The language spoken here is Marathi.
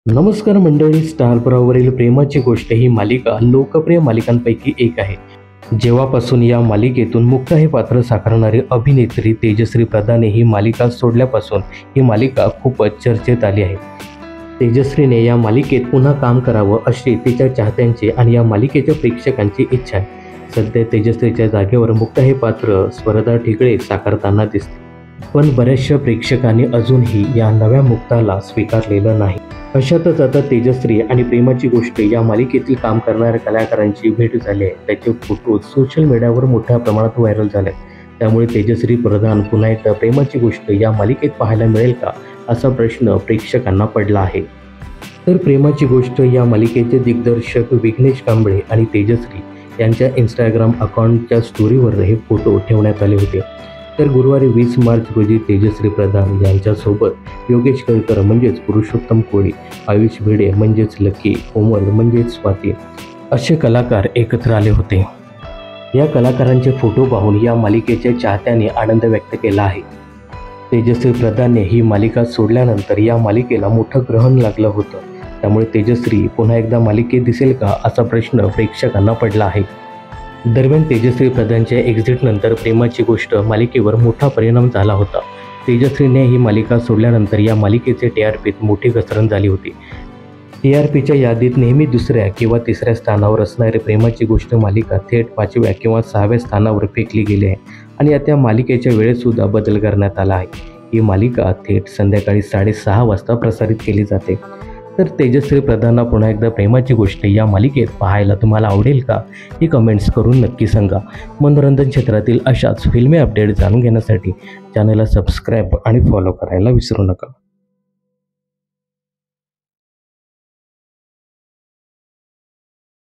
नमस्कार मंडळी, स्टार प्रवाहावरील प्रेमाची गोष्ट ही मालिका लोकप्रिय मालिकांपैकी एक आहे. जेव्हापासून या मालिकेतून मुक्ता हे पात्र साकारणारी अभिनेत्री तेजश्री प्रधानने ही मालिका सोडल्यापासून ही मालिका खूपच चर्चेत आली आहे. तेजश्रीने या मालिकेत पुन्हा काम करावं अशी तिच्या चाहत्यांची आणि या मालिकेच्या प्रेक्षकांची इच्छा आहे. सध्या तेजश्रीच्या जागेवर मुक्ता हे पात्र स्पर्धा ठिगळे साकारताना दिसते, पण बऱ्याचशा प्रेक्षकांनी अजूनही या नव्या मुक्ताला स्वीकारलेलं नाही. अशातच आता तेजश्री आणि प्रेमाची गोष्ट या मालिकेतील काम करणाऱ्या कलाकारांची भेट झाली आहे. त्याचे फोटो सोशल मीडियावर मोठ्या प्रमाणात व्हायरल झाले. त्यामुळे तेजश्री प्रधान पुन्हा एकदा प्रेमाची गोष्ट या मालिकेत पाहायला मिळेल का, असा प्रश्न प्रेक्षकांना पडला आहे. तर प्रेमाची गोष्ट या मालिकेचे दिग्दर्शक विघ्नेश कांबळे आणि तेजश्री यांच्या इंस्टाग्राम अकाउंटच्या स्टोरीवर हे फोटो ठेवण्यात आले होते. तर गुरुवारी 20 मार्च रोजी तेजश्री प्रधान यांच्यासोबत योगेश केळकर म्हणजेच पुरुषोत्तम कोळी, आयुष भिडे म्हणजेच लकी, कोमल म्हणजेच स्वाती असे कलाकार एकत्र आले होते. या कलाकारांचे फोटो पाहून या मालिकेच्या चाहत्यांनी आनंद व्यक्त केला आहे. तेजश्री प्रधानने ही मालिका सोडल्यानंतर या मालिकेला मोठं ग्रहण लागलं होतं. त्यामुळे तेजश्री पुन्हा एकदा मालिकेत दिसेल का, असा प्रश्न प्रेक्षकांना पडला आहे. दरम्यान तेजश्री प्रधानच्या एक्झिटनंतर प्रेमाची गोष्ट मालिकेवर मोठा परिणाम झाला होता. तेजश्रीने ही मालिका सोडल्यानंतर या मालिकेचे TRPत मोठी घसरण झाली होती. TRPच्या यादीत नेहमी दुसऱ्या किंवा तिसऱ्या स्थानावर असणारी प्रेमाची गोष्ट मालिका थेट 5व्या किंवा 6व्या स्थानावर फेकली गेली आहे आणि आता मालिकेच्या वेळेतसुद्धा बदल करण्यात आला आहे. ही मालिका थेट संध्याकाळी 6:30 वाजता प्रसारित केली जाते. तर तेजश्री प्रधानला पुन्हा एकदा प्रेमाची गोष्ट या मालिकेत पाहायला तुम्हाला आवडेल का, ही कमेंट्स करून नक्की सांगा. मनोरंजन क्षेत्रातील अशाच फिल्मी अपडेट जाणून घेण्यासाठी चॅनलला सबस्क्राईब आणि फॉलो करायला विसरू नका.